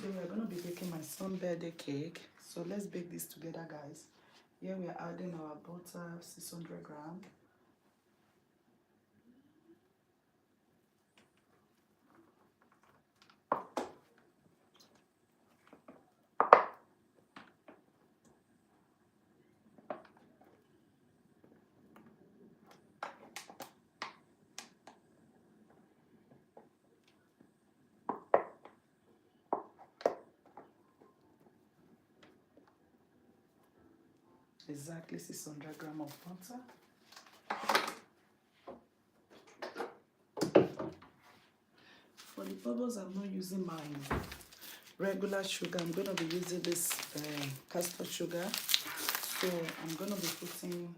Today we are going to be baking my son's birthday cake. So let's bake this together, guys. Here we are adding our butter, 600 grams. Exactly 600 grams of butter. For the purpose, I'm not using my regular sugar. I'm going to be using this castor sugar. So I'm going to be putting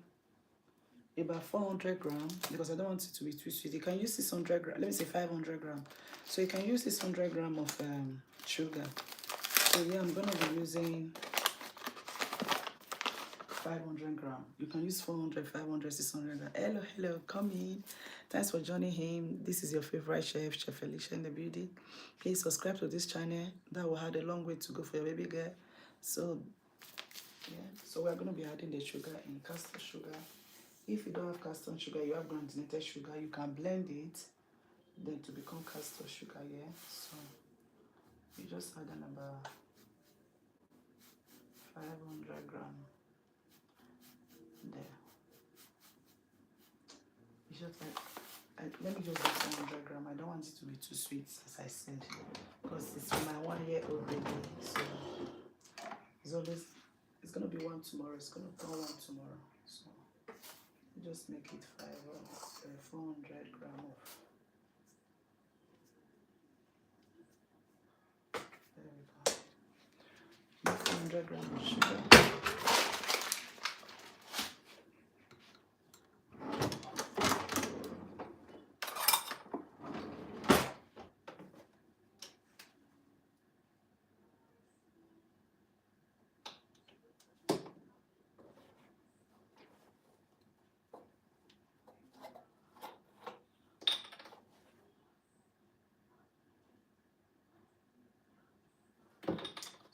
about 400 grams because I don't want it to be too sweet. You can use 600 grams. Let me say 500 grams. So you can use 600 grams of sugar. So yeah, I'm going to be using 500 grams. You can use 400, 500, 600 grams. Hello, hello, come in. Thanks for joining him. This is your favorite chef, Chef Felicia in the building. Please subscribe to this channel. That will have a long way to go for your baby girl. So, yeah. So we're going to be adding the sugar in castor sugar. If you don't have castor sugar, you have granulated sugar, you can blend it then to become castor sugar, yeah? So, you just add an about 500 grams there. It's just like, let me just do 500 grams. I don't want it to be too sweet, as I said, because it's for my 1-year-old baby. So it's gonna be one tomorrow. It's gonna turn one tomorrow. So just make it 400 grams of. There we go. 400 grams of sugar.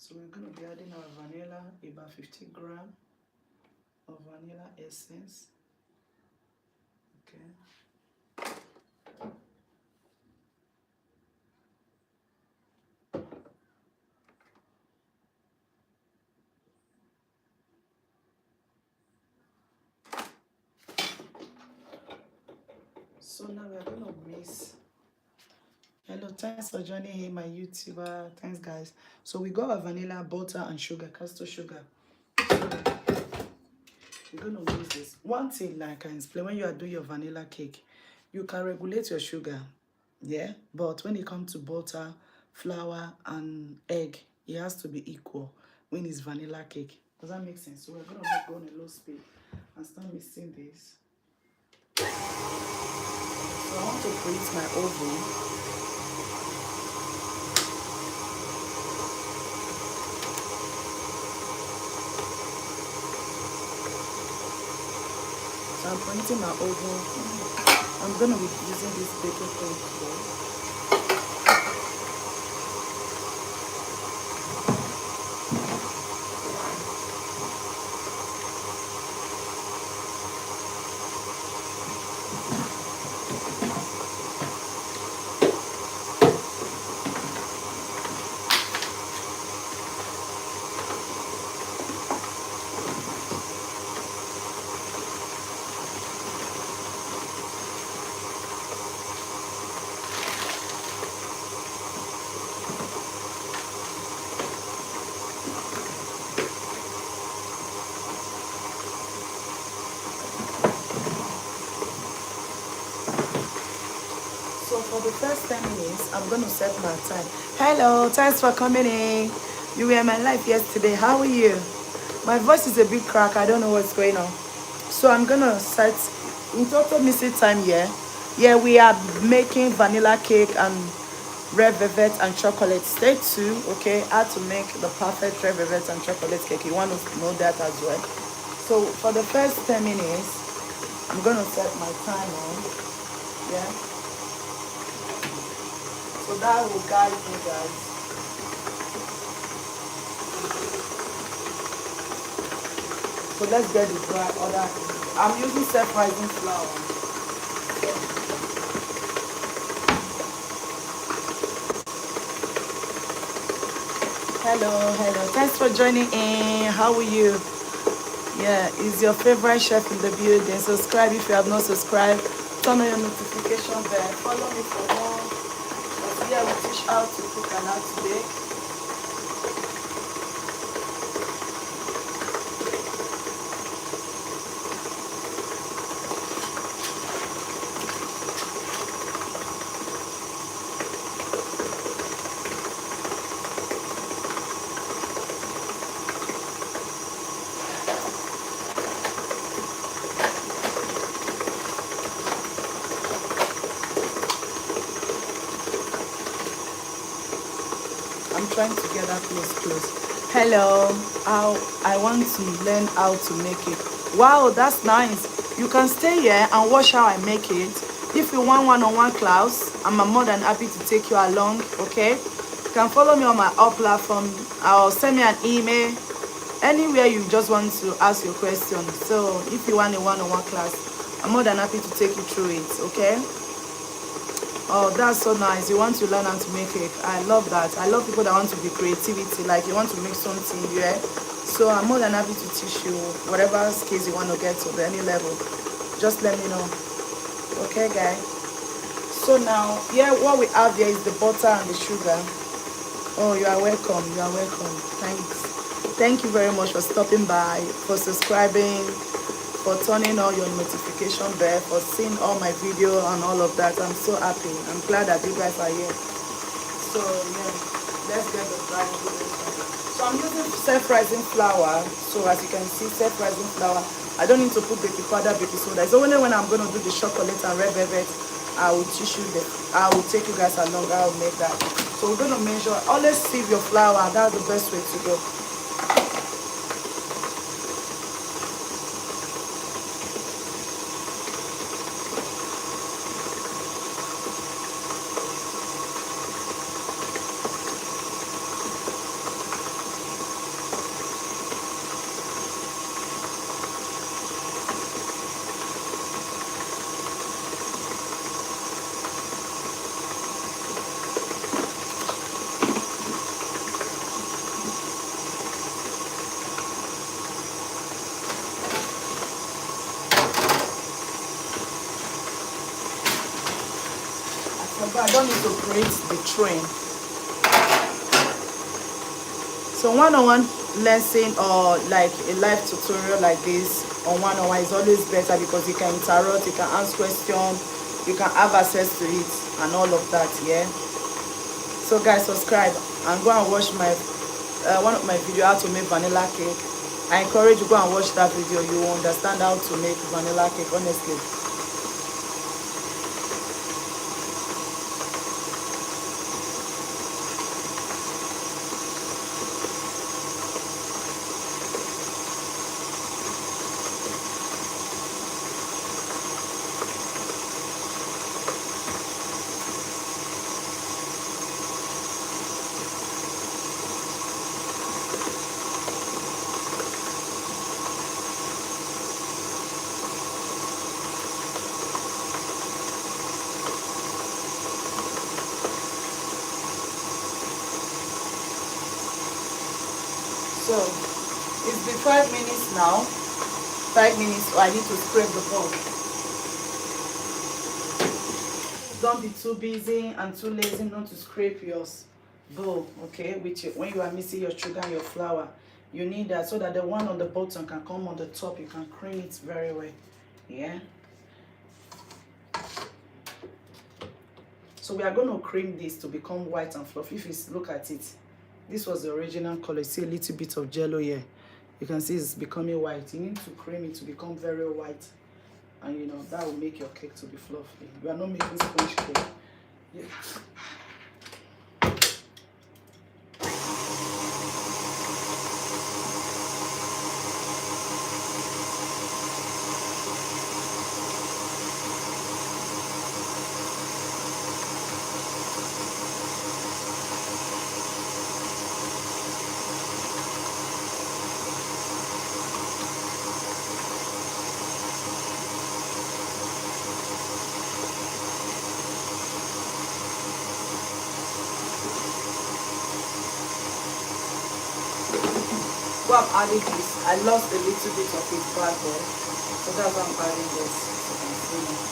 So we're going to be adding our vanilla, about 50 grams of vanilla essence. Okay. So now we're going to mix. Hello, thanks for joining here, my YouTuber. Thanks, guys. So we got our vanilla, butter, and sugar, castor sugar. So we're going to use this. One thing like I can explain, when you are doing your vanilla cake, you can regulate your sugar, yeah? But when it comes to butter, flour, and egg, it has to be equal when it's vanilla cake. Does that make sense? So we're going to go on a low speed and start mixing this. So I want to preheat my oven. So I'm preheating my oven. I'm going to be using this baking bowl. So for the first 10 minutes, I'm going to set my time. Hello, thanks for coming in. You were in my life yesterday. How are you? My voice is a bit cracked. I don't know what's going on. So I'm going to set in total missing time here. Yeah, we are making vanilla cake and red velvet and chocolate. Stay tuned, okay? How to make the perfect red velvet and chocolate cake. You want to know that as well. So for the first 10 minutes, I'm going to set my time on. Yeah. So that will guide you guys. So let's get the dry other. I'm using self-rising flour. Hello, hello. Thanks for joining in. How are you? Yeah, is your favorite chef in the building? Subscribe if you have not subscribed. Turn on your notification bell. Follow me for more. Because here we teach how to cook and how to bake. I'm trying to get that close. Hello, I want to learn how to make it. Wow, that's nice. You can stay here and watch how I make it. If you want one-on-one class, I'm more than happy to take you along, okay? You can follow me on my all platform. I'll send me an email. Anywhere you just want to ask your question. So if you want a one-on-one class, I'm more than happy to take you through it, okay? Oh, that's so nice. You want to learn how to make it. I love that. I love people that want to be creativity, like you want to make something, yeah. So I'm more than happy to teach you whatever skills you want to get to any level. Just let me know. Okay, guys. So now, yeah, what we have here is the butter and the sugar. Oh, you are welcome. You are welcome. Thanks. Thank you very much for stopping by, for subscribing, for turning on your notification bell, for seeing all my video and all of that. I'm so happy. I'm glad that you guys are here. So yeah, let's get the dry ingredients. So I'm using self-rising flour. So as you can see, self-rising flour. I don't need to put baking powder, baking soda. It's only when I'm going to do the chocolate and red velvet, I will teach you I will take you guys along how to make that. So we're going to measure. Always sieve your flour. That's the best way to go. But I don't need to create the train. So one-on-one lesson or like a live tutorial like this on one-on-one is always better because you can interrupt, you can ask questions, you can have access to it and all of that, yeah. So guys, subscribe and go and watch my one of my video how to make vanilla cake. I encourage you, go and watch that video. You will understand how to make vanilla cake, honestly. So it's been 5 minutes now. 5 minutes, so I need to scrape the bowl. Don't be too busy and too lazy not to scrape your bowl, okay? When you are mixing your sugar and your flour, you need that so that the one on the bottom can come on the top. You can cream it very well, yeah? So we are going to cream this to become white and fluffy. If you look at it, this was the original color. See a little bit of jello here. You can see it's becoming white. You need to cream it to become very white. And you know, that will make your cake to be fluffy. You are not making sponge cake. Yeah. Well, I'm adding this. I lost a little bit of it back there. So that's why I'm adding this. So you can see.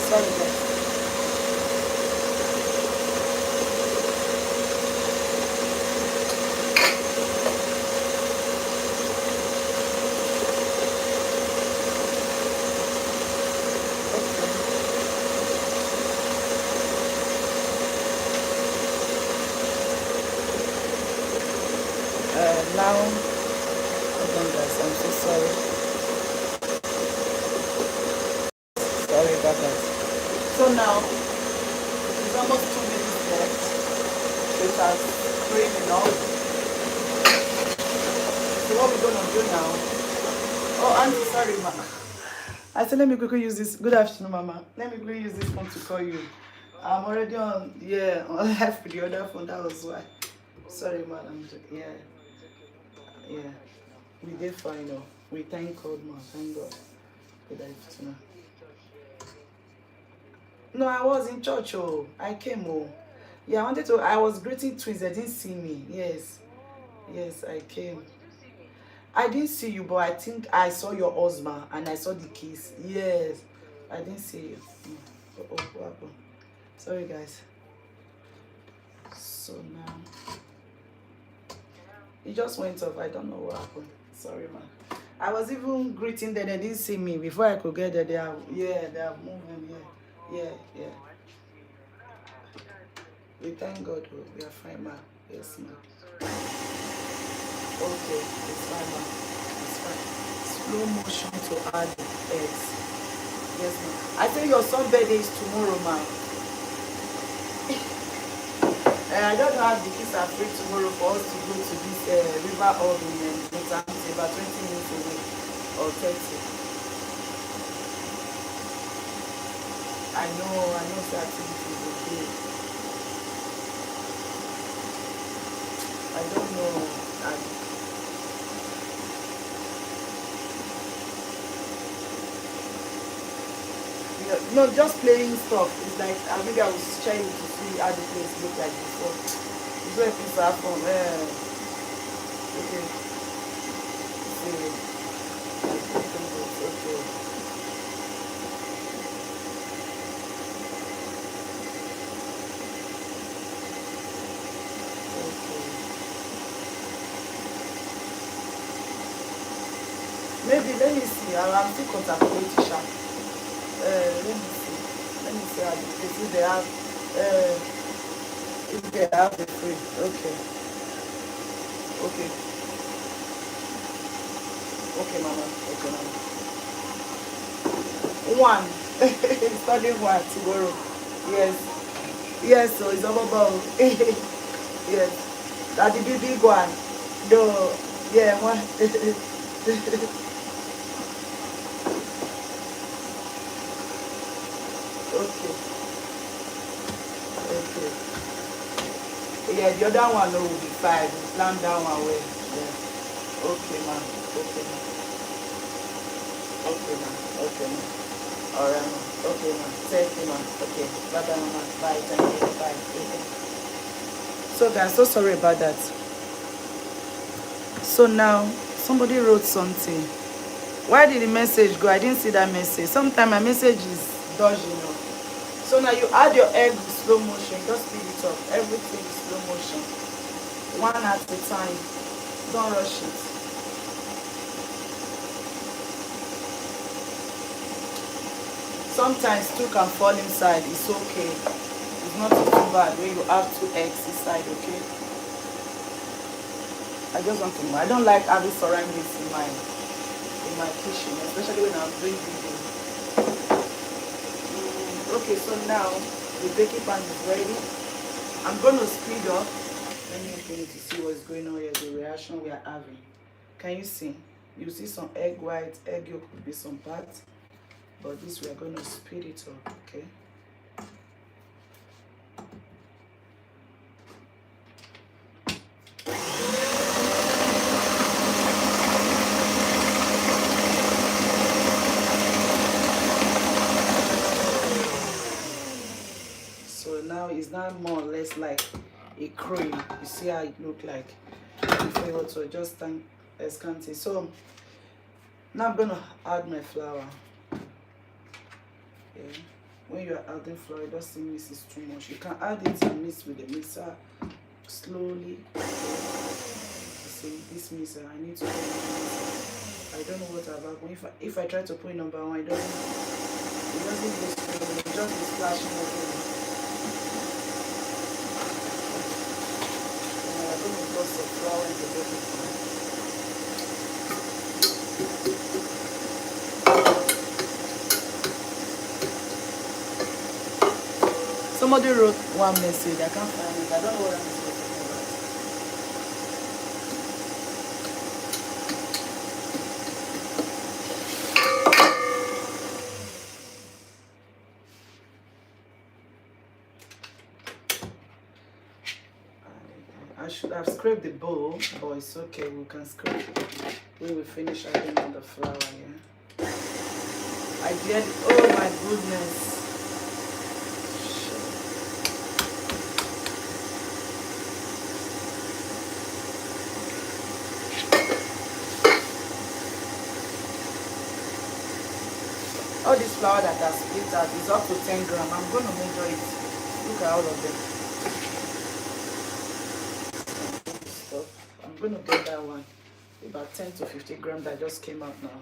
Sorry, guys. Now, hold on, guys. I'm so sorry. Sorry about that. So now, it's almost 2 minutes left. It has cream enough. So what we're gonna do now? Oh, Auntie, sorry, ma. I said let me quickly use this. Good afternoon, Mama. Let me quickly use this phone to call you. I'm already on live with the other phone. That was why. Sorry, madam. Yeah. We did fine, though. We thank God, ma. Thank God. Good afternoon. No, I was in church. Oh, I came. Oh, yeah. I was greeting twins. They didn't see me. Yes, I came. I didn't see you, but I think I saw your husband and I saw the kiss. Yes, I didn't see you. Oh, what happened? Sorry, guys. So now it just went off. I don't know what happened. Sorry, man. I was even greeting them. They didn't see me before I could get there. They have moved him. Yeah. We thank God. Oh, we are fine, ma. Yes, ma. Okay, it's fine, ma. It's fine. Slow motion to add the eggs. Yes, ma. I think your son's birthday is tomorrow, ma. I don't know if the kids are free tomorrow for us to go to this river hub in Mozambique, about 20 minutes away or 30. I know that activity is okay. I don't know. No, just playing stuff. It's like maybe I was trying to see how the place look like before. It's where people are from. Okay. See. Okay. Maybe let me see. I'm still contacting Tisha. Let me see how if they have the free. Okay, mama. One. Studying one tomorrow. Yes, so it's all about yes. That the big one. No, yeah, one. Okay. Yeah, the other one will be 5. Plan that one well. Yeah. Okay, ma. Alright, ma. Okay, ma. Thank you, ma. Okay. Bye, mama. Bye. Thank you. Bye. So, guys, so sorry about that. So now, somebody wrote something. Why did the message go? I didn't see that message. Sometimes my message is dodgy, So now you add your egg with slow motion. Just speed it up. Everything is slow motion. One at a time. Don't rush it. Sometimes two can fall inside. It's okay. It's not too bad when you have 2 eggs inside, okay? I just want to know. I don't like having surroundings in my kitchen, especially when I'm doing video. Okay, so now the baking pan is ready. I'm going to speed up. Let me open it to see what's going on here, the reaction we are having. Can you see? You see some egg white, egg yolk will be some parts, but this we are going to speed it up, okay? It's now more or less like a cream. You see how it look like before to just scan it. So now I'm gonna add my flour. Okay. when you are adding flour, it doesn't mix it too much. You can add it and mix with the mixer slowly. See, this mixer, I need to put it. I don't know what I've happened. If I try to put number one, it doesn't go slowly. It just be splashing everywhere. I'm going to put some flour in the bottom. Somebody wrote one message. I can't find it. I don't know what I'm supposed to do about. I should have scraped the bowl, but it's okay. We can scrape when we finish adding on the flour. Yeah. I did. Oh my goodness. All this flour that I split out is up to 10 grams. I'm going to measure it. Look at all of them. I'm going to get that one. About 10 to 15 grams that just came out now.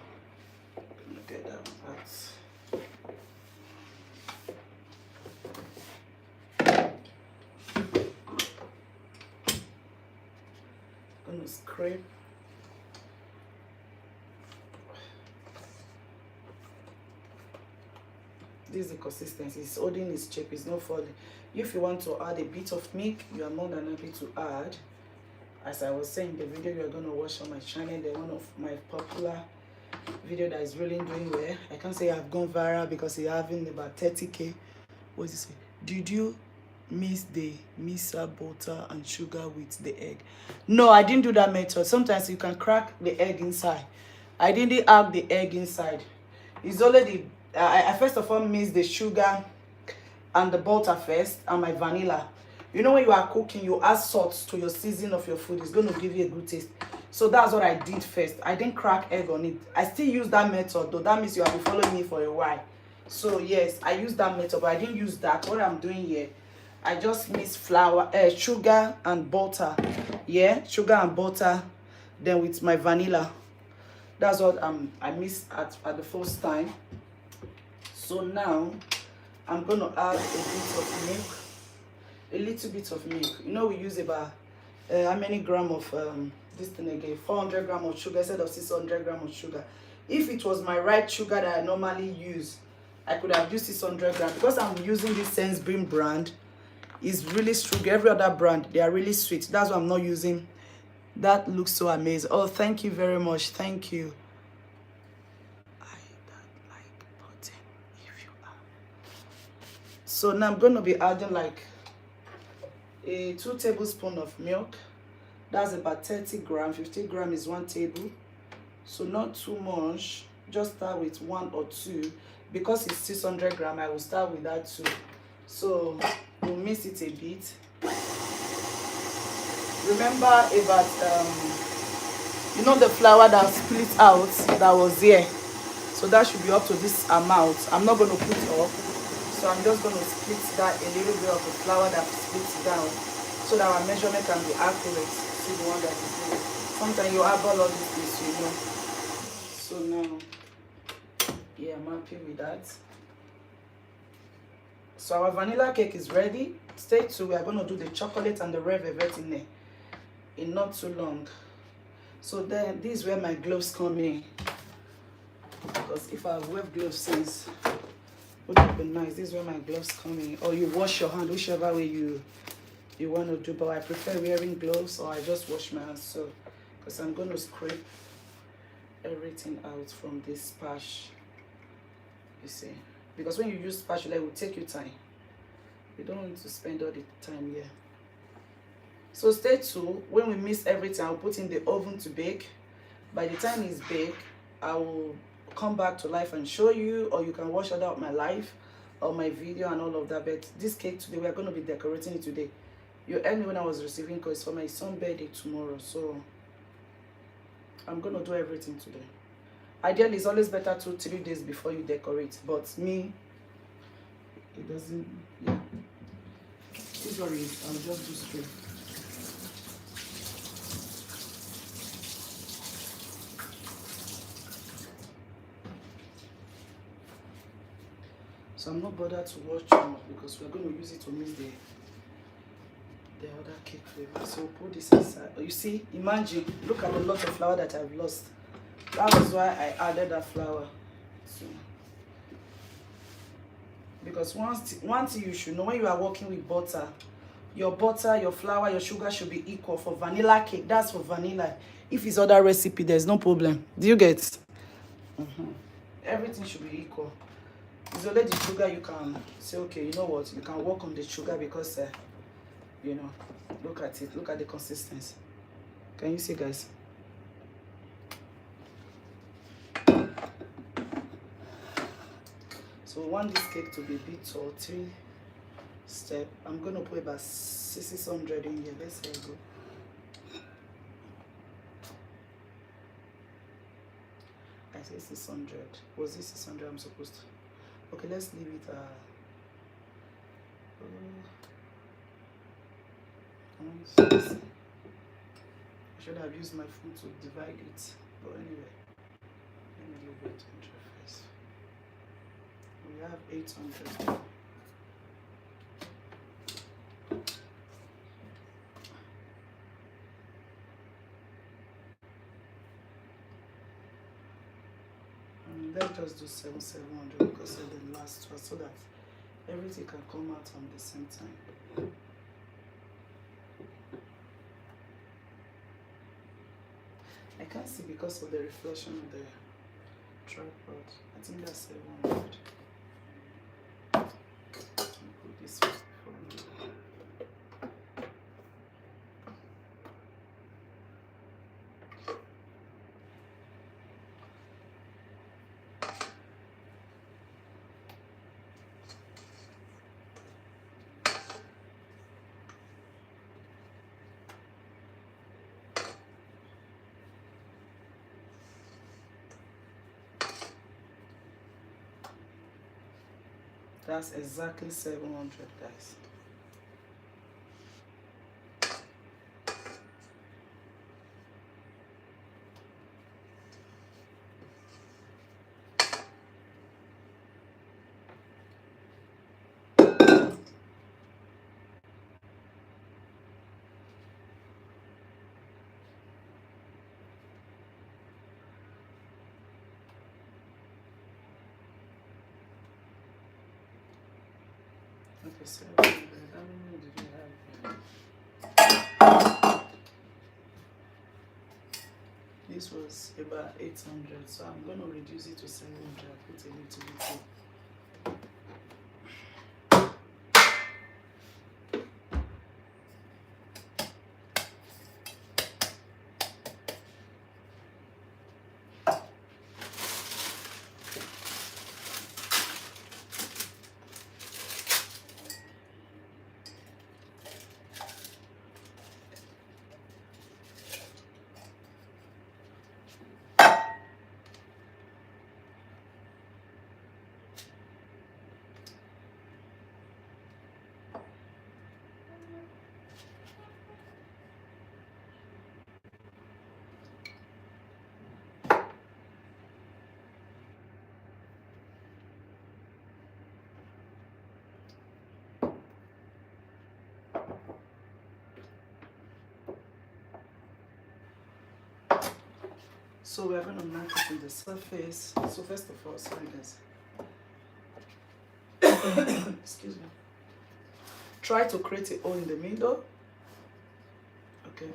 I'm going to get that one out. I'm going to scrape. This is the consistency. It's holding its shape. It's not falling. If you want to add a bit of milk, you are more than happy to add. As I was saying, the video you are going to watch on my channel, the one of my popular video that is really doing well. I can't say I've gone viral because it's having about 30k. What is it? Did you mix the mixer butter and sugar with the egg? No, I didn't do that method. Sometimes you can crack the egg inside. I didn't add the egg inside. It's only the I first of all mix the sugar and the butter first and my vanilla. You know when you are cooking, you add salt to your seasoning of your food. It's going to give you a good taste. So that's what I did first. I didn't crack egg on it. I still use that method, though. That means you have been following me for a while. So yes, I use that method, but I didn't use that. What I'm doing here, I just mix flour, sugar and butter. Yeah, sugar and butter. Then with my vanilla. That's what I mixed at the first time. So now I'm going to add a bit of milk, a little bit of milk. You know, we use about how many grams of this thing again? 400 grams of sugar instead of 600 grams of sugar. If it was my right sugar that I normally use, I could have used 600 grams. Because I'm using this Sainsbury's brand, it's really sweet. Every other brand, they are really sweet. That's why I'm not using. That looks so amazing. Oh, thank you very much. Thank you. So now I'm going to be adding like a 2 tablespoons of milk. That's about 30 grams. 50 grams is 1 table. So not too much. Just start with 1 or 2. Because it's 600 grams, I will start with that 2. So we'll mix it a bit. Remember about you know the flour that split out that was here. So that should be up to this amount. I'm not going to put up. So I'm just going to split that a little bit of the flour that splits down so that our measurement can be accurate. See the one that is here. Sometimes you have all of this, you know. So now, yeah, I'm happy with that. So our vanilla cake is ready. Stay tuned. We are going to do the chocolate and the red velvet in there in not too long. So then this is where my gloves come in. Because if I wear gloves since, would have been nice. This is where my gloves come in. Or you wash your hand, whichever way you want to do. But I prefer wearing gloves, or I just wash my hands. So, because I'm going to scrape everything out from this patch. You see, because when you use spatula, it will take you time. You don't want to spend all the time here. So stay tuned. When we mix everything, I'll put in the oven to bake. By the time it's baked, I will come back to life and show you, or you can watch it out my live or my video and all of that. But this cake today, we are going to be decorating it today. You heard me when I was receiving because it's for my son's birthday tomorrow. So I'm going to do everything today. Ideally, it's always better 2-3 days before you decorate. But me, It doesn't, yeah. This one is, I'll just do straight. So I'm not bothered to wash too much because we're going to use it to mix the other cake flavor. So we'll put this aside. You see, imagine, look at the lot of flour that I've lost. That was why I added that flour. So, because one thing you should know, when you are working with butter, your flour, your sugar should be equal. For vanilla cake, that's for vanilla. If it's other recipe, there's no problem. Do you get? Everything should be equal. It's only the sugar you can say, okay, you know what, you can work on the sugar because, you know, look at it, look at the consistency. Can you see, guys? So we want this cake to be a bit or 3-step. I'm going to put about 600 in here. Let's see how it goes. I say 600. Was this 600 I'm supposed to? Okay, let's leave it. I should have used my phone to divide it. But anyway, let me leave 800 first. We have 800. Let's just do 700 because of the last one, so that everything can come out at the same time. I can't see because of the reflection of the tripod. I think that's 700. Put this one for me. That's exactly 700, guys. Okay, so how many did we have? This was about 800, so I'm going to reduce it to 700. Put a little bit here. So we're going to mark it on the surface. So first of all, sorry guys. Excuse me. Try to create a hole in the middle. Okay.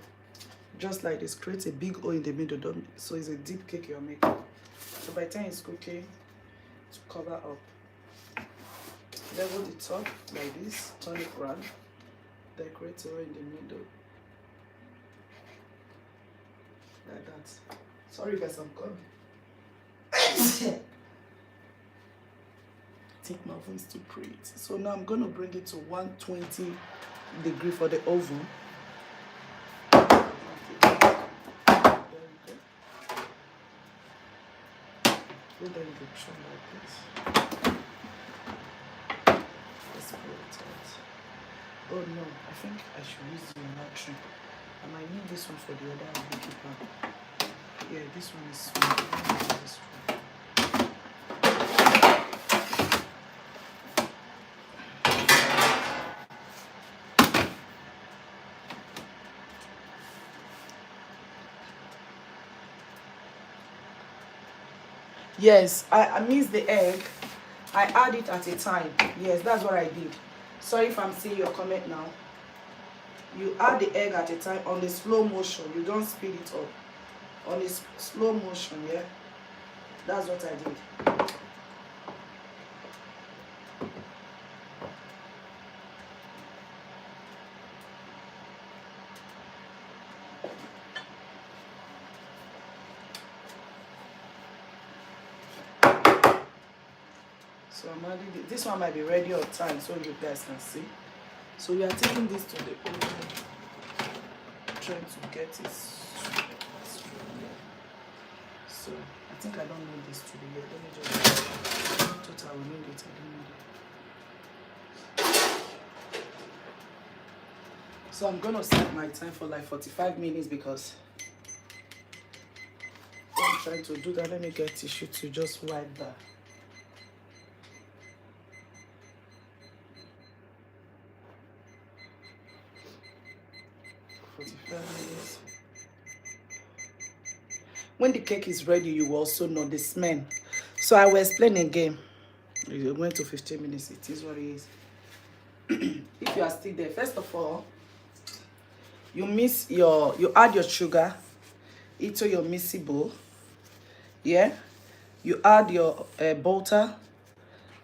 Just like this, create a big hole in the middle. Don't, so it's a deep cake you're making. So by the time it's cooking, to cover up. Level the top like this, turn it round. Then create a hole in the middle. Like that. Sorry guys, I'm coming. I think my oven's too pretty. So now I'm going to bring it to 120 degrees for the oven. There we go. Put them in the tray like this. Oh no, I think I should use the electric. I might need this one for the other beekeeper. Yeah, this one is small. This one. Yes, I missed the egg. I add it at a time. Yes, that's what I did. Sorry if I'm seeing your comment now. You add the egg at a time on the slow motion. You don't speed it up. On the slow motion, yeah? That's what I did. So I'm adding this one might be ready on time so you guys can see. So we are taking this to the oven, trying to get it. So I think I don't need this to be here. Let me just thought I will need it. I don't need it. So I'm gonna set my time for like 45 minutes because I'm trying to do that. Let me get tissue to just wipe that. 45 minutes. When the cake is ready, you will also know the smell. So I will explain again. You went to 15 minutes. It is what it is. If you are still there, first of all, you add your sugar into your mixy bowl. Yeah, you add your butter.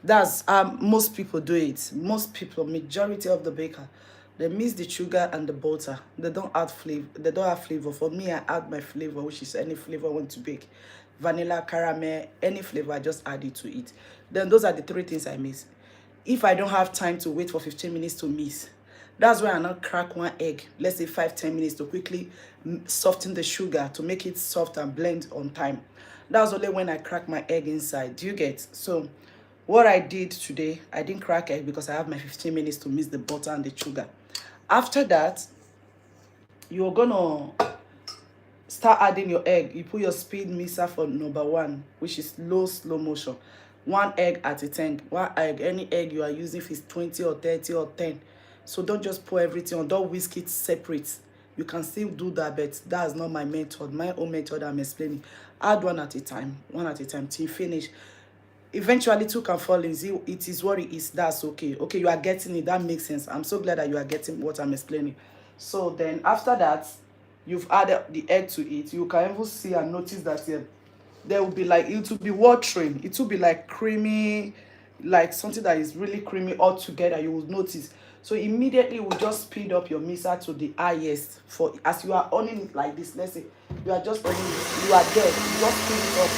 That's most people do it. Most people, majority of the baker, they mix the sugar and the butter. They don't add flavor. They don't have flavor. For me, I add my flavor, which is any flavor I want to bake. Vanilla, caramel, any flavor, I just add it to it. Then those are the three things I mix. If I don't have time to wait for 15 minutes to mix, that's why I now crack one egg, let's say 5-10 minutes to quickly soften the sugar to make it soft and blend on time. That's only when I crack my egg inside. Do you get? So what I did today, I didn't crack egg because I have my 15 minutes to mix the butter and the sugar. After that, you're gonna start adding your egg. You put your speed mixer for number 1, which is slow motion. 1 egg at a time. 1 egg, any egg you are using, if it's 20 or 30 or 10. So don't just pour everything on. Don't whisk it separate. You can still do that, but that's not my method. My own method I'm explaining. Add 1 at a time. 1 at a time till you finish. Eventually 2 can fall in. It is what it is. That's okay. Okay, you are getting it. That makes sense. I'm so glad that you are getting what I'm explaining. So then after that, you've added the egg to it. You can even see and notice that there will be like, it will be watering. It will be like creamy, like something that is really creamy all together. You will notice. So immediately you will just speed up your mixer to the highest. For as you are on it like this, let's say you are just on it, you are there. You just speed it up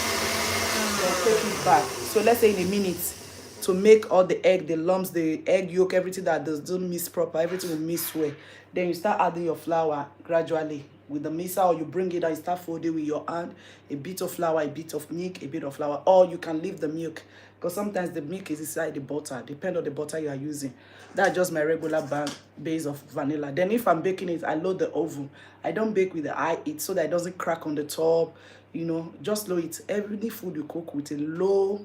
and take it back. So let's say in a minute, to make all the egg, the lumps, the egg yolk, everything that doesn't mix proper, everything will mix well. Then you start adding your flour gradually with the mixer, or you bring it and start folding with your hand. A bit of flour, a bit of milk, a bit of flour, or you can leave the milk because sometimes the milk is inside the butter. Depend on the butter you are using. That's just my regular base of vanilla. Then if I'm baking it, I load the oven. I don't bake with the high heat so that it doesn't crack on the top. You know, just low it. Every food you cook with a low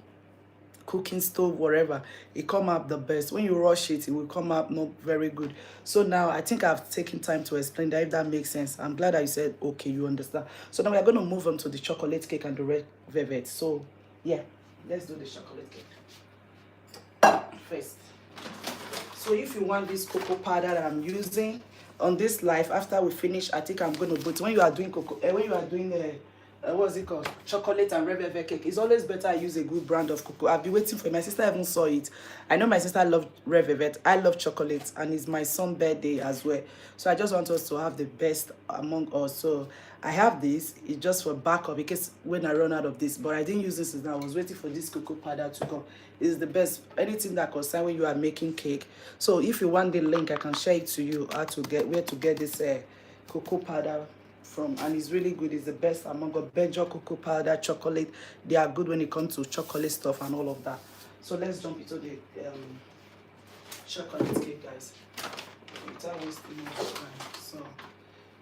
cooking stove, whatever, it come up the best. When you rush it, it will come up not very good. So now I think I've taken time to explain that, if that makes sense. I'm glad that you said okay, you understand. So now we're going to move on to the chocolate cake and the red velvet. So yeah, let's do the chocolate cake first. So if you want this cocoa powder that I'm using on this live, after we finish, I think I'm going to put, when you are doing cocoa, when you are doing what's it called, chocolate and red velvet cake, it's always better I use a good brand of cocoa. I've been waiting for it. My sister even saw it. I know my sister loved red velvet. I love chocolate, and it's my son's birthday as well, so I just want us to have the best among us. So I have this. It's just for backup because when I run out of this, but I didn't use this since I was waiting for this cocoa powder to come. It's the best, anything that concerns when you are making cake. So if you want the link, I can share it to you how to get, where to get this cocoa powder from, and it's really good. It's the best among the Belgian cocoa powder, chocolate. They are good when it comes to chocolate stuff and all of that. So let's jump into the chocolate cake, guys. without wasting much time. So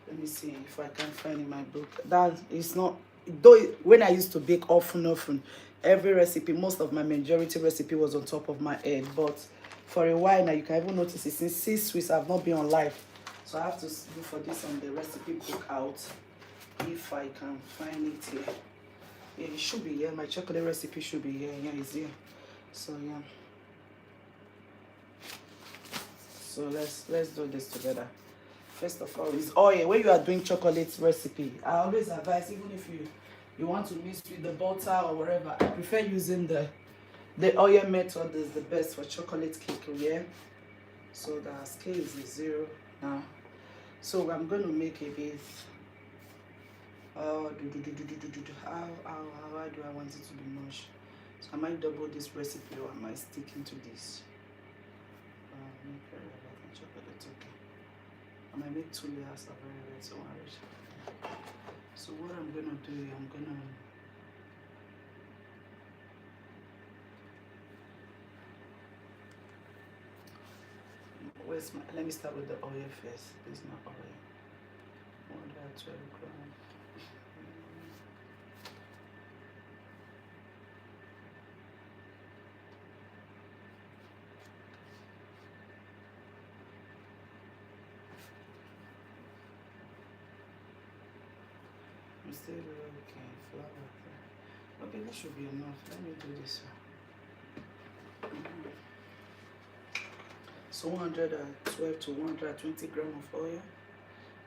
let me see if I can find in my book. That is not, though when I used to bake often, every recipe, most of my majority recipe was on top of my head. But for a while now, you can even notice it, since 6 weeks I've not been on live. So I have to look for this on the recipe book out, if I can find it here. Yeah, it should be here. My chocolate recipe should be here. Yeah, it's here. So yeah. So let's do this together. First of all, is oil. When you are doing chocolate recipe, I always advise, even if you want to mix with the butter or whatever, I prefer using the oil method. Is the best for chocolate cake. Yeah. So the scale is 0 now. So I'm going to make a bit. How do I want it to be much? So I might double this recipe, or am I sticking to this? Chocolate, okay. I might make 2 layers of very red, so so what I'm gonna do, I'm gonna let me start with the oil first. This is my oil. 112 grams. Still okay, flour. Okay, this should be enough. Let me do this one. So 112 to 120 grams of oil.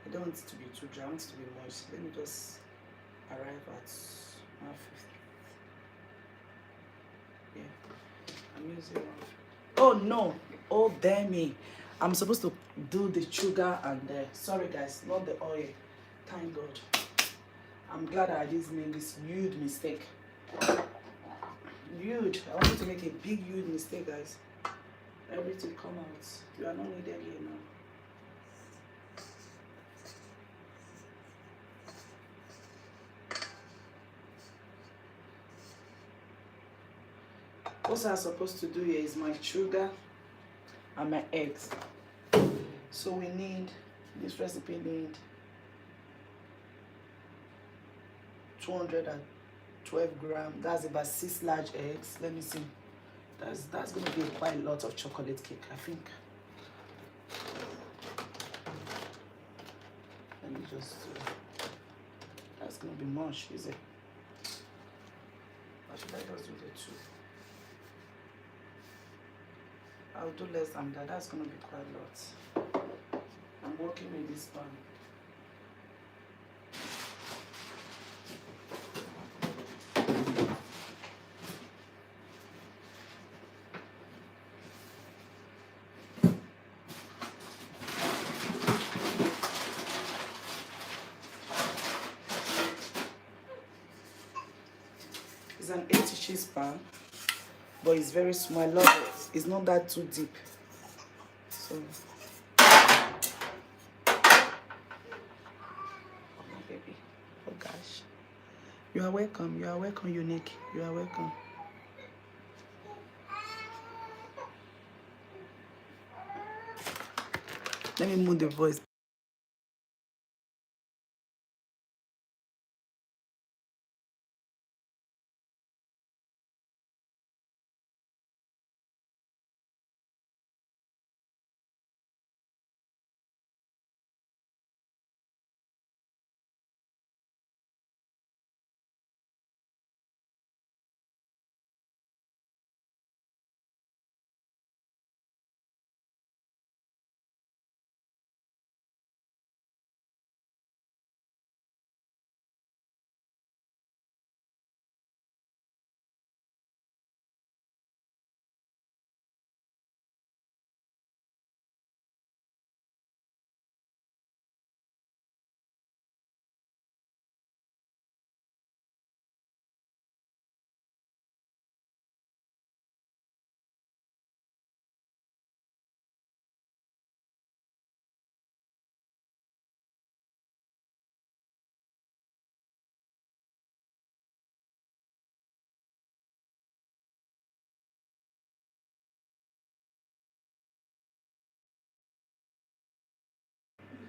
I don't want it to be too dry, I want it to be moist. Let me just arrive at 150. Yeah, I'm using one. Oh no! Oh damn me! I'm supposed to do the sugar and the, sorry guys, not the oil. Thank God. I'm glad I didn't make this huge mistake. Huge. I wanted to make a big huge mistake, guys. Everything come out. You are not needed here now. What I'm supposed to do here is my sugar and my eggs. So we need, this recipe need 212 grams. That's about 6 large eggs. Let me see. That's going to be quite a lot of chocolate cake, I think. Let me just that's going to be much, is it? Or should I just do the 2? I'll do less than that. That's going to be quite a lot. I'm working with this pan. It's an 8 inches pan, but it's very small. I love it. It's not that too deep. So, oh my baby. Oh gosh. You are welcome. You are welcome, Unique. You are welcome. Let me move the voice.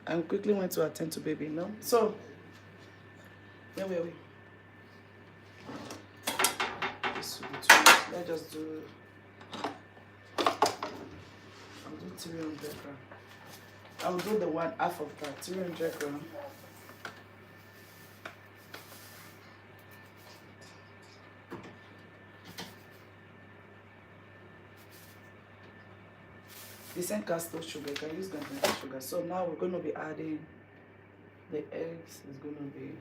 and quickly went to attend to baby, no? So, wait. This will be too much. Let's just do, I'll do 300 gram. I'll do the one half of that, 300 gram. The same castor sugar, you can use castor sugar. So now we're going to be adding the eggs. Is going to be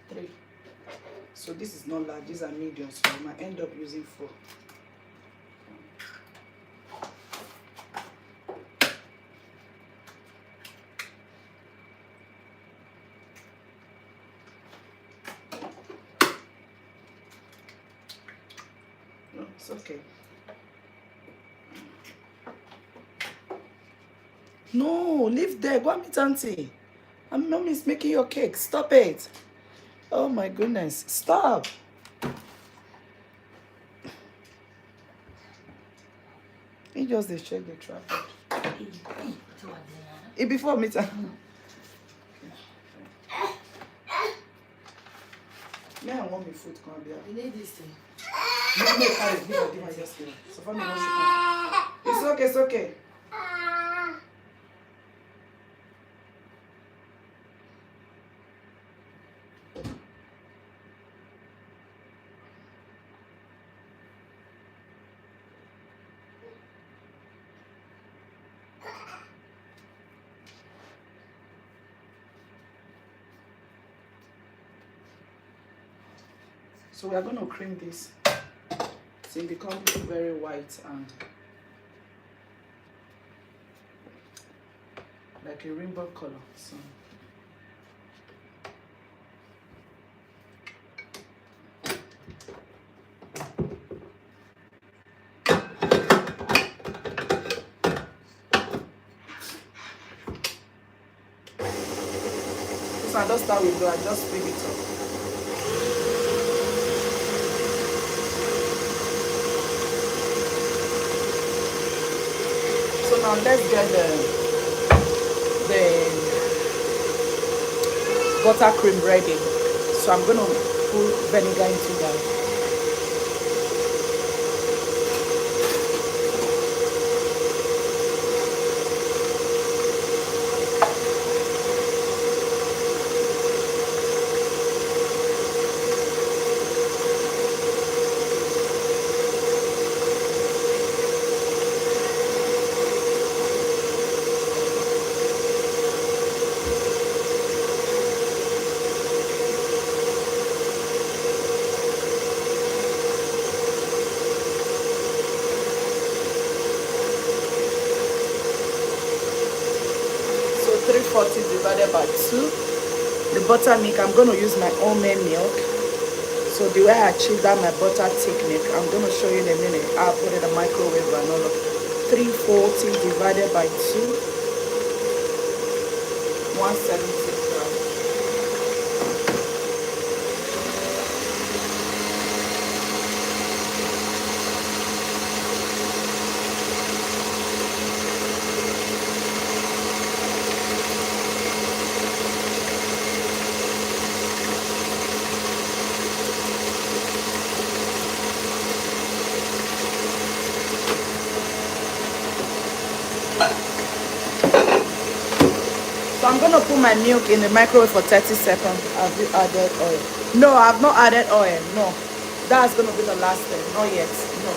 three. So this is not large, these are medium, so I might end up using 4. No, it's okay. No, leave there. Go and meet auntie. And mommy is making your cake. Stop it. Oh my goodness. Stop. He just they check the traffic. It before me. Me, I want my food. Come here. You need this thing. No, carry. Give her just give her. So for me, no sugar. It's okay, it's okay. So we are going to cream this so it becomes very white and like a rainbow color. So I just start with I just bring it up. So now let's get the buttercream ready. So I'm gonna put vinegar into that. Divided by 2. The buttermilk, I'm going to use my almond milk. So the way I achieve that my butter technique, I'm going to show you in a minute. I'll put it in the microwave and all of 340 divided by 2, 170 grams. I'm going to put my milk in the microwave for 30 seconds. Have you added oil? No, I've not added oil. No. That's going to be the last thing. Not yet. No.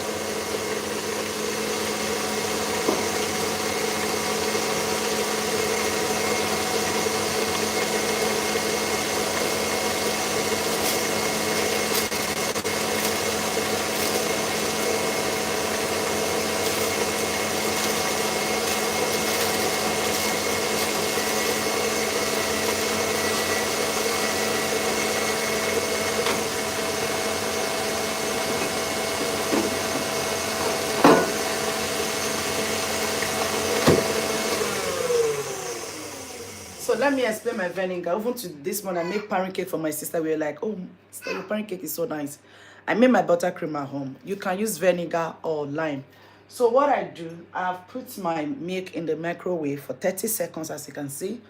So let me explain my vinegar. Even to this morning, I made pancake for my sister. We were like, oh, sister, your pancake is so nice. I made my buttercream at home. You can use vinegar or lime. So what I do, I've put my milk in the microwave for 30 seconds, as you can see.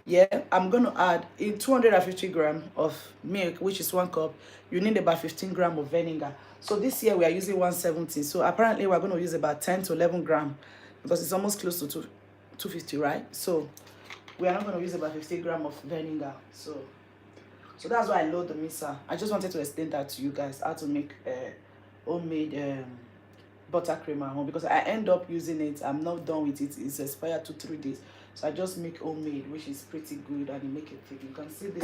Yeah, I'm going to add in 250 grams of milk, which is 1 cup. You need about 15 grams of vinegar. So this year we are using 170. So apparently we're going to use about 10 to 11 grams because it's almost close to 250, right? So we are not going to use about 50 grams of vinegar. So that's why I load the mixer. I just wanted to explain that to you guys, how to make homemade buttercream at home, because I end up using it. I'm not done with it. It's expired to 3 days. So I just make homemade, which is pretty good, and you make it thick. You can see this.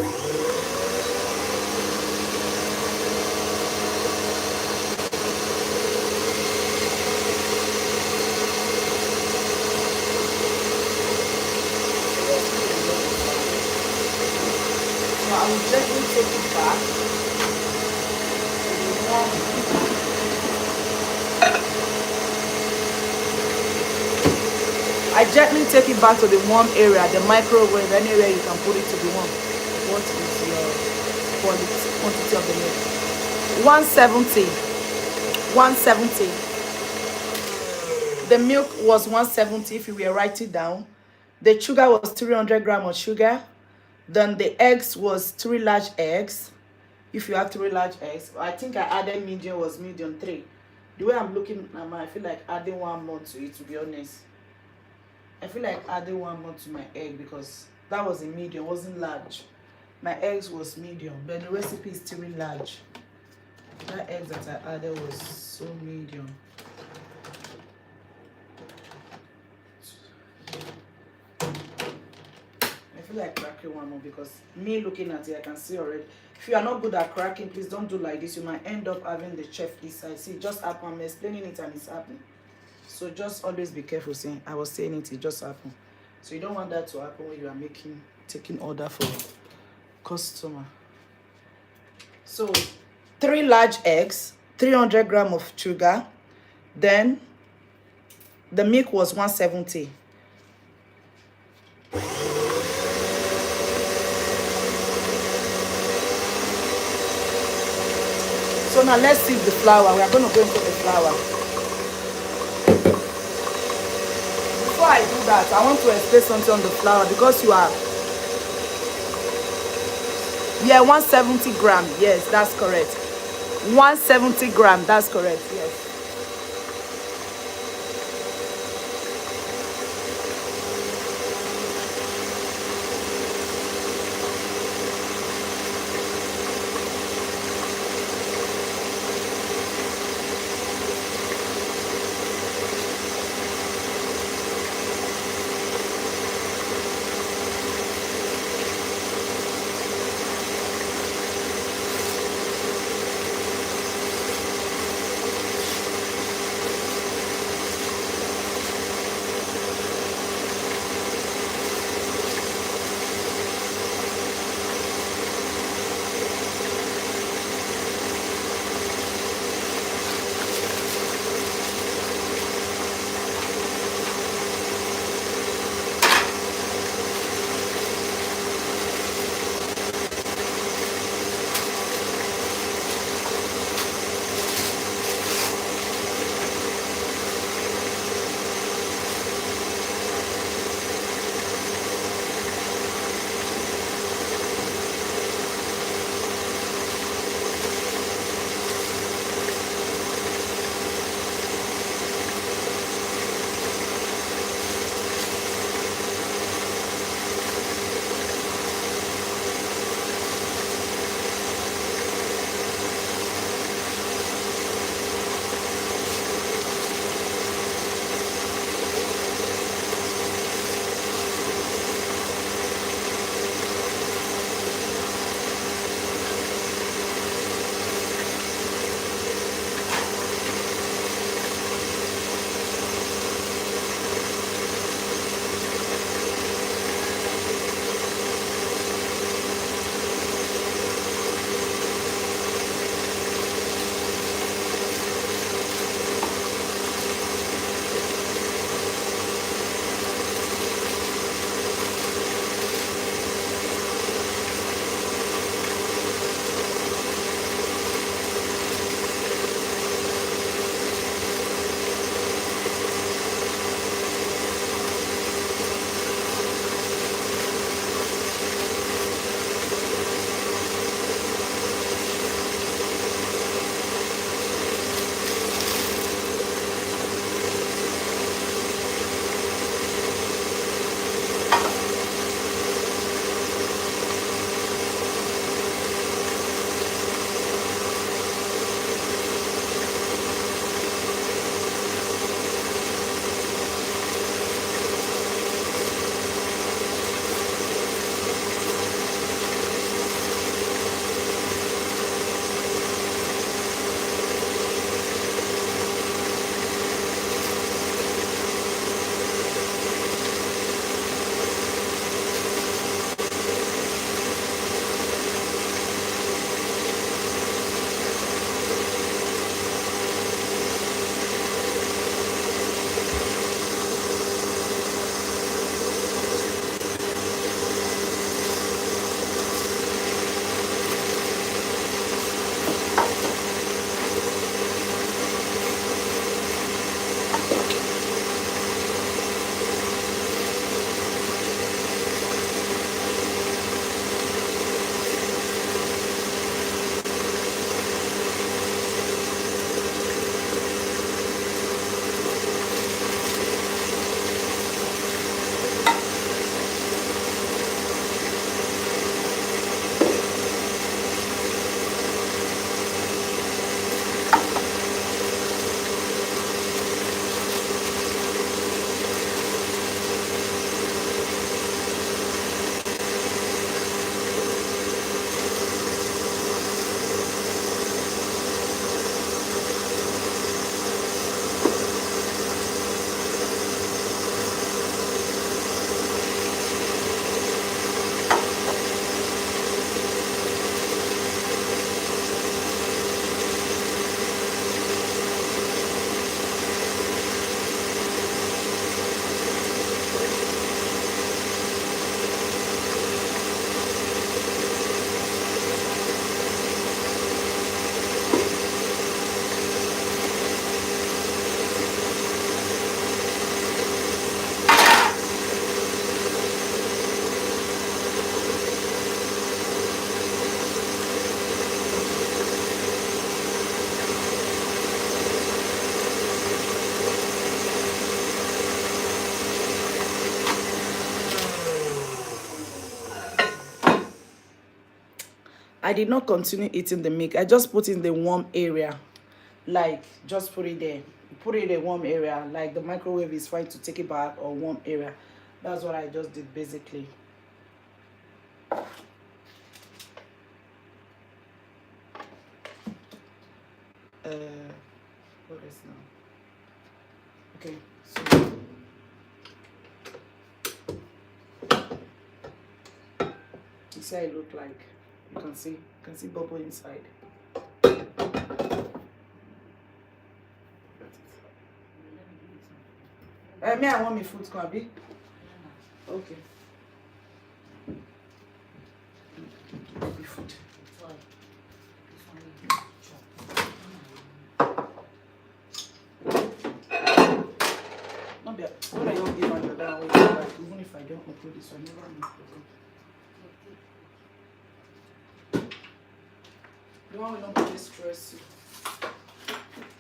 So I will gently take it back. I gently take it back to the warm area, the microwave, anywhere you can put it to be warm. What is your quantity of the milk? 170. 170. The milk was 170 if you were writing it down. The sugar was 300 grams of sugar. Then the eggs was 3 large eggs. If you have 3 large eggs, I think I added medium, was medium 3. The way I'm looking at I feel like adding 1 more to it, to be honest. I feel like adding 1 more to my egg because that was a medium, wasn't large. My eggs was medium, but the recipe is 3 large. That egg that I added was so medium. I feel like cracking 1 more because me looking at it, I can see already. If you are not good at cracking, please don't do like this. You might end up having the chef this side. See, just happen. I'm explaining it and it's happening. So just always be careful. Saying I was saying it just happened. So you don't want that to happen when you are taking order for customer. So 3 large eggs, 300 grams of sugar. Then the milk was 170. So now let's sieve the flour. We are going to go into the flour. Before I do that, I want to explain something on the flour because you are... Yeah, 170 grams. Yes, that's correct. 170 grams. That's correct. Yes. I did not continue eating the milk. I just put in the warm area. Like, just put it there. Put it in a warm area. Like, the microwave is fine to take it back, or warm area. That's what I just did, basically. What is now? Okay, so you see how it look like. You can see bubble inside. Me, I want my food, Kwabi. Okay. Baby food. Not bad. When I don't give another way, like, even if I don't upload this, I never make it. The one will not be stress you.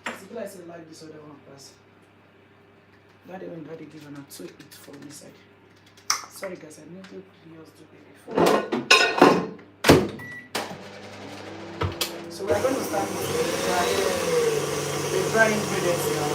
It's like I said, like this other one pass. Daddy when daddy give an to it from this side. Sorry guys, I need to yours to baby food. So we are going to start with the dry ingredients now.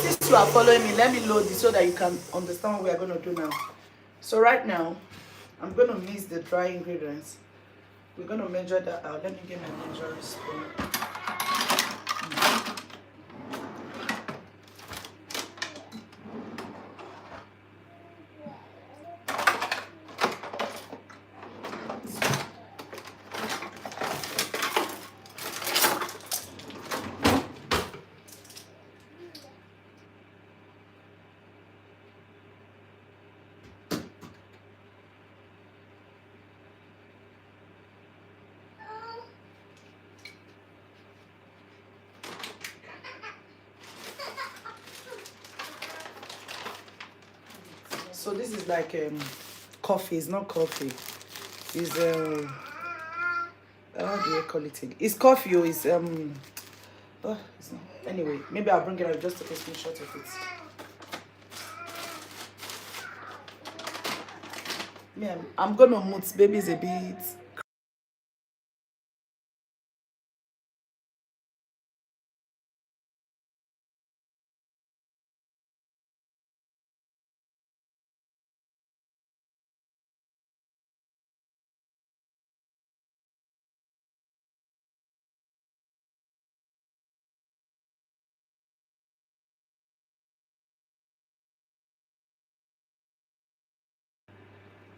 Since you are following me, let me load it so that you can understand what we are going to do now. So right now, I'm going to mix the dry ingredients. We're going to measure that out. Let me get my measuring spoon. So this is like coffee. It's not coffee. It's how do you call it? It's coffee. Or it's oh, it's not. Anyway, maybe I'll bring it out. Just take a screenshot of it. Yeah, I'm gonna mute. Baby's a bit.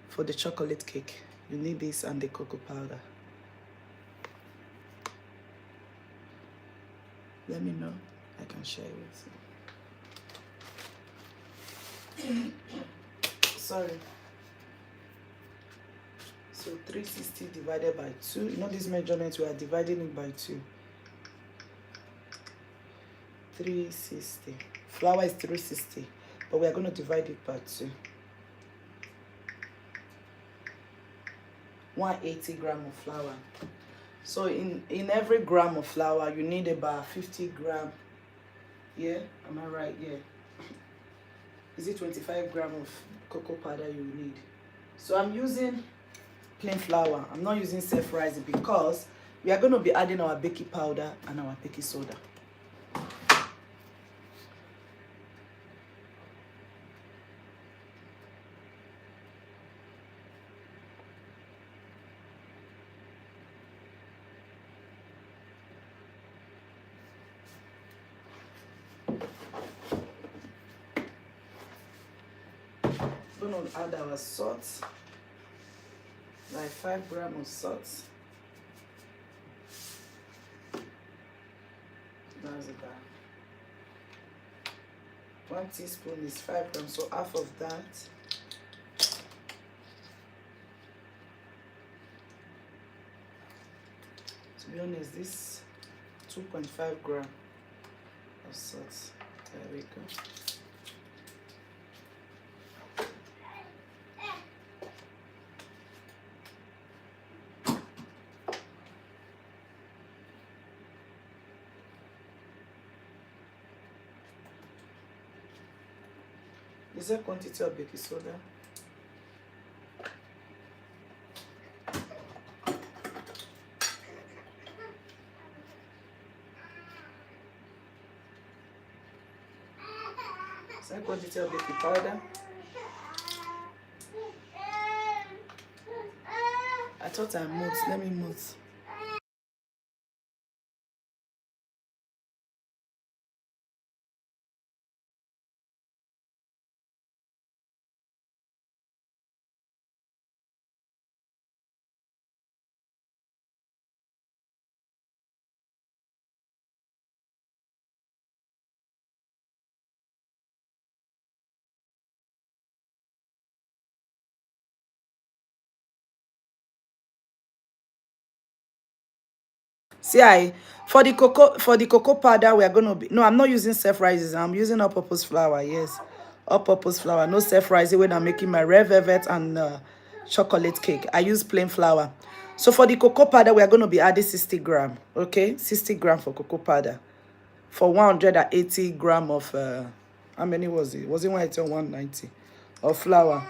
For the chocolate cake, you need this and the cocoa powder. Let me know. I can share it with you. Sorry. So 360 divided by 2. You know this measurement, we are dividing it by 2. 360. Flour is 360, but we are going to divide it by 2. 180 gram of flour. So in every gram of flour, you need about 50 gram. Yeah, am I right? Yeah. Is it 25 gram of cocoa powder you need? So I'm using plain flour. I'm not using self-rising because we are going to be adding our baking powder and our baking soda. going to add our salt, like 5 grams of salt. That's about 1 teaspoon is 5 grams, so half of that. To be honest, this 2.5 grams of salt. There we go. Is there quantity of baking soda? Is there quantity of baking powder? I thought I moved. Let me move. See, for the cocoa powder, we are going to be, no, I'm not using self-rising. I'm using all-purpose flour. Yes, all-purpose flour. No self-rising when I'm making my red velvet and chocolate cake. I use plain flour. So for the cocoa powder, we are going to be adding 60 grams. Okay, 60 grams for cocoa powder. For 180 grams of how many was it? Was it 180 or 190 of flour?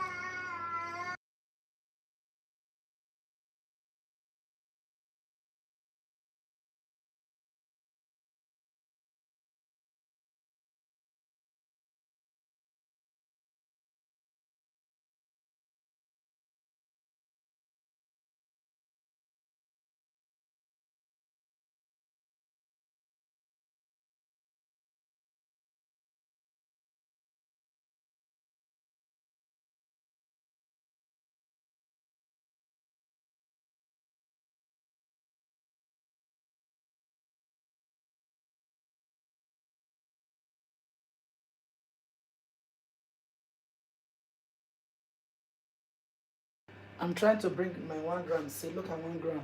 I'm trying to bring my 1 gram. See, look at 1 gram.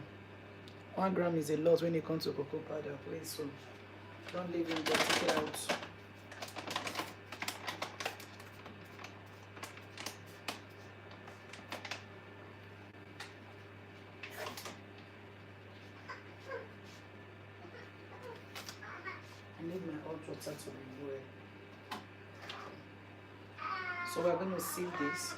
1 gram is a lot when it comes to cocoa powder, please. So don't leave it, just take it out. I need my hot water to be boiled. So we're going to sieve this.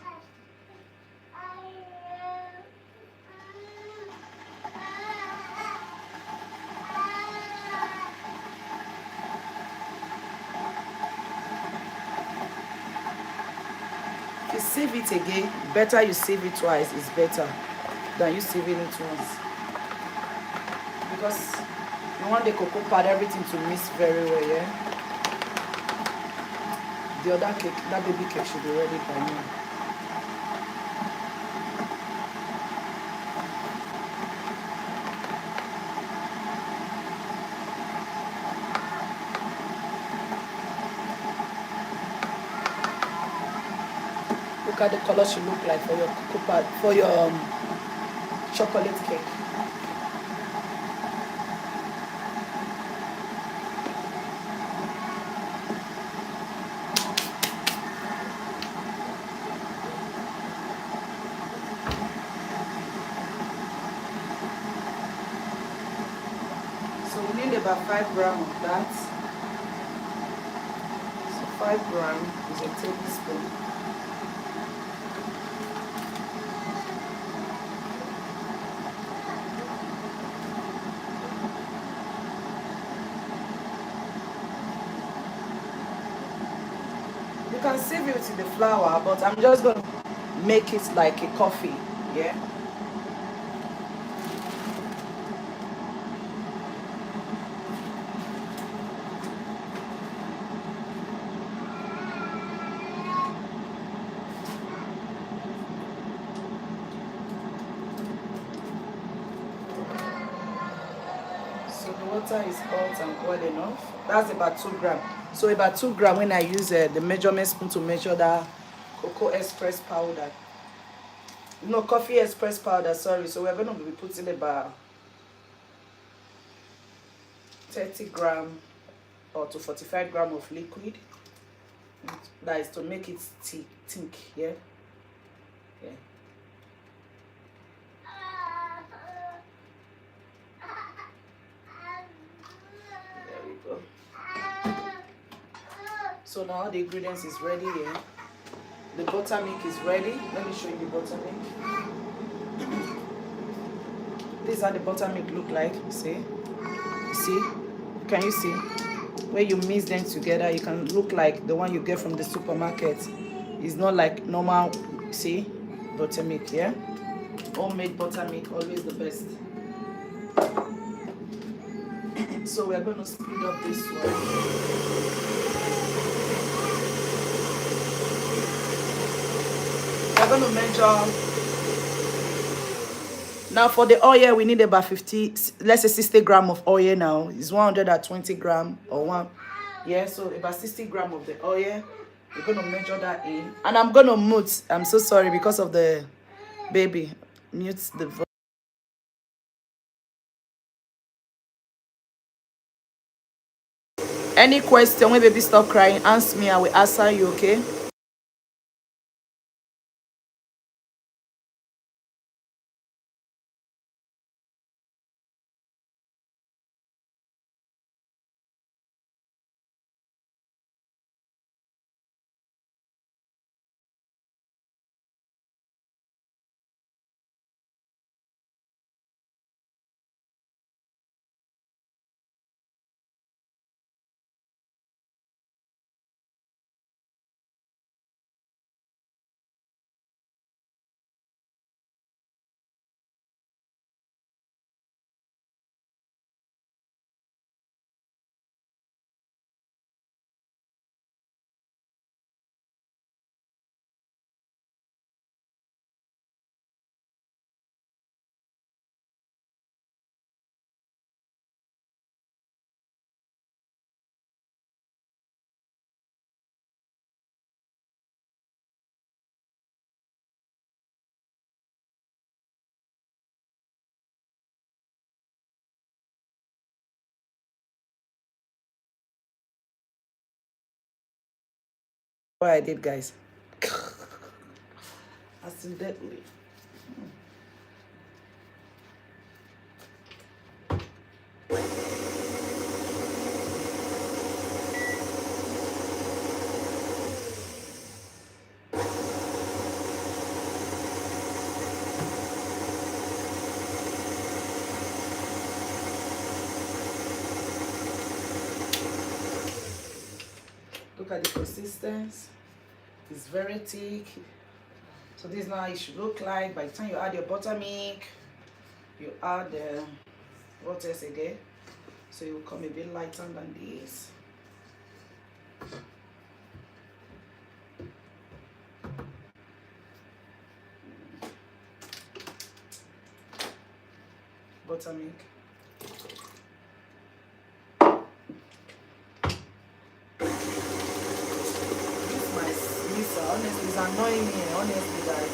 If you sieve it again, better you sieve it twice. It's better than you sieving it once. Because you want the cocoa powder, everything to mix very well, yeah? The other cake, that baby cake should be ready by now. Look at the color she look like for your cocoa powder, for your chocolate cake. So we need about 5 grams of that. So 5 grams is a tablespoon. You can sieve it with the flour, but I'm just going to make it like a coffee, yeah? So the water is hot and boiled enough. That's about 2 grams. So about 2 grams when I use the measurement spoon to measure that cocoa express powder. No, coffee express powder, sorry. So we're going to be putting about 30 grams or to 45 grams of liquid. That is to make it thick, yeah? Yeah. There we go. So now the ingredients is ready here. The buttermilk is ready. Let me show you the buttermilk. This is how the buttermilk look like. See? See? Can you see? When you mix them together, you can look like the one you get from the supermarket. It's not like normal, see? Buttermilk, yeah? Homemade buttermilk, always the best. So we're going to speed up this one. We're going to measure. Now for the oil, we need about 50, let's say 60 grams of oil now. It's 120 grams or one. Yeah, so about 60 grams of the oil. We're going to measure that in. And I'm going to mute. I'm so sorry because of the baby. Mute the voice. Any question, when baby stop crying, ask me. I will answer you, okay? What I did, guys. Accidentally. Look at the consistency. It's very thick. So this is now it should look like. By the time you add your buttermilk, you add the what else again? So it will come a bit lighter than this. Buttermilk. Honestly, it's annoying me, honestly, guys.